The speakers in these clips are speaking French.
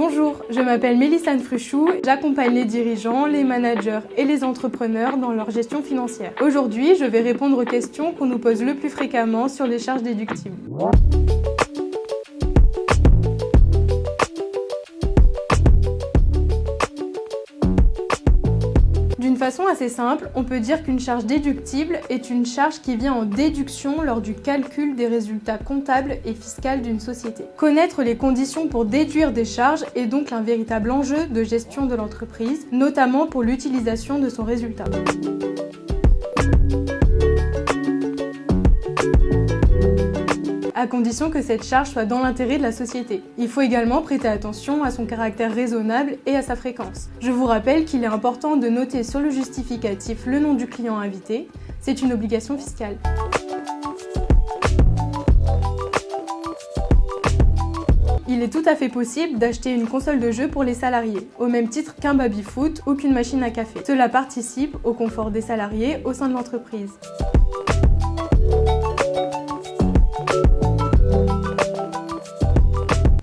Bonjour, je m'appelle Mélissane Fruchou, j'accompagne les dirigeants, les managers et les entrepreneurs dans leur gestion financière. Aujourd'hui, je vais répondre aux questions qu'on nous pose le plus fréquemment sur les charges déductibles. D'une façon assez simple, on peut dire qu'une charge déductible est une charge qui vient en déduction lors du calcul des résultats comptables et fiscaux d'une société. Connaître les conditions pour déduire des charges est donc un véritable enjeu de gestion de l'entreprise, notamment pour l'utilisation de son résultat. À condition que cette charge soit dans l'intérêt de la société. Il faut également prêter attention à son caractère raisonnable et à sa fréquence. Je vous rappelle qu'il est important de noter sur le justificatif le nom du client invité. C'est une obligation fiscale. Il est tout à fait possible d'acheter une console de jeu pour les salariés, au même titre qu'un baby-foot ou qu'une machine à café. Cela participe au confort des salariés au sein de l'entreprise.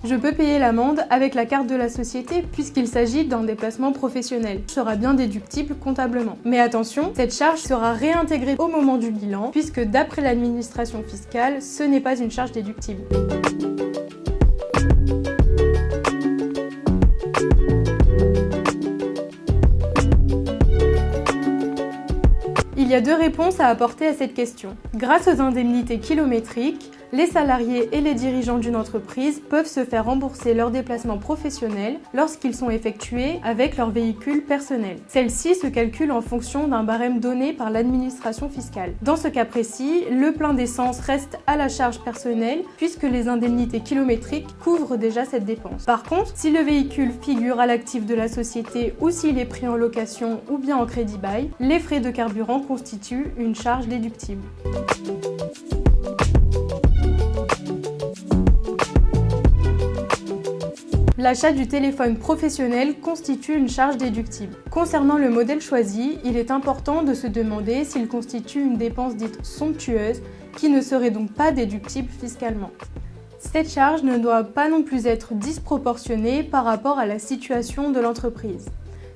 Je peux payer l'amende avec la carte de la société puisqu'il s'agit d'un déplacement professionnel. Sera bien déductible comptablement. Mais attention, cette charge sera réintégrée au moment du bilan puisque d'après l'administration fiscale, ce n'est pas une charge déductible. Il y a deux réponses à apporter à cette question. Grâce aux indemnités kilométriques, les salariés et les dirigeants d'une entreprise peuvent se faire rembourser leurs déplacements professionnels lorsqu'ils sont effectués avec leur véhicule personnel. Celle-ci se calcule en fonction d'un barème donné par l'administration fiscale. Dans ce cas précis, le plein d'essence reste à la charge personnelle puisque les indemnités kilométriques couvrent déjà cette dépense. Par contre, si le véhicule figure à l'actif de la société ou s'il est pris en location ou bien en crédit bail, les frais de carburant constituent une charge déductible. L'achat du téléphone professionnel constitue une charge déductible. Concernant le modèle choisi, il est important de se demander s'il constitue une dépense dite somptueuse qui ne serait donc pas déductible fiscalement. Cette charge ne doit pas non plus être disproportionnée par rapport à la situation de l'entreprise.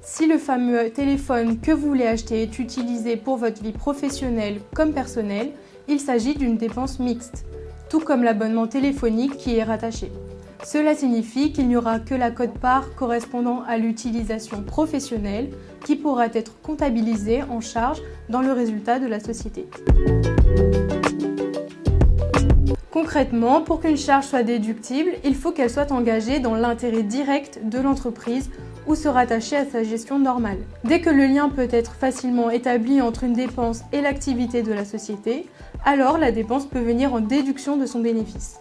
Si le fameux téléphone que vous voulez acheter est utilisé pour votre vie professionnelle comme personnelle, il s'agit d'une dépense mixte, tout comme l'abonnement téléphonique qui est rattaché. Cela signifie qu'il n'y aura que la quote-part correspondant à l'utilisation professionnelle qui pourra être comptabilisée en charge dans le résultat de la société. Concrètement, pour qu'une charge soit déductible, il faut qu'elle soit engagée dans l'intérêt direct de l'entreprise ou se rattacher à sa gestion normale. Dès que le lien peut être facilement établi entre une dépense et l'activité de la société, alors la dépense peut venir en déduction de son bénéfice.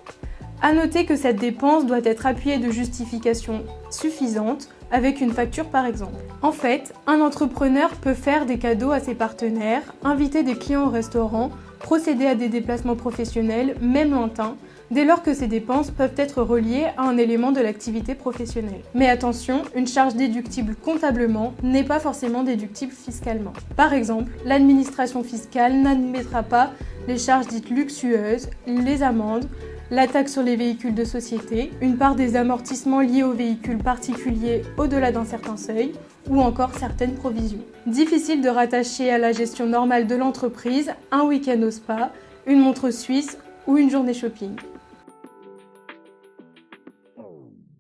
À noter que cette dépense doit être appuyée de justifications suffisantes, avec une facture par exemple. En fait, un entrepreneur peut faire des cadeaux à ses partenaires, inviter des clients au restaurant, procéder à des déplacements professionnels, même lointains, dès lors que ces dépenses peuvent être reliées à un élément de l'activité professionnelle. Mais attention, une charge déductible comptablement n'est pas forcément déductible fiscalement. Par exemple, l'administration fiscale n'admettra pas les charges dites luxueuses, les amendes, la taxe sur les véhicules de société, une part des amortissements liés aux véhicules particuliers au-delà d'un certain seuil, ou encore certaines provisions. Difficile de rattacher à la gestion normale de l'entreprise un week-end au spa, une montre suisse ou une journée shopping.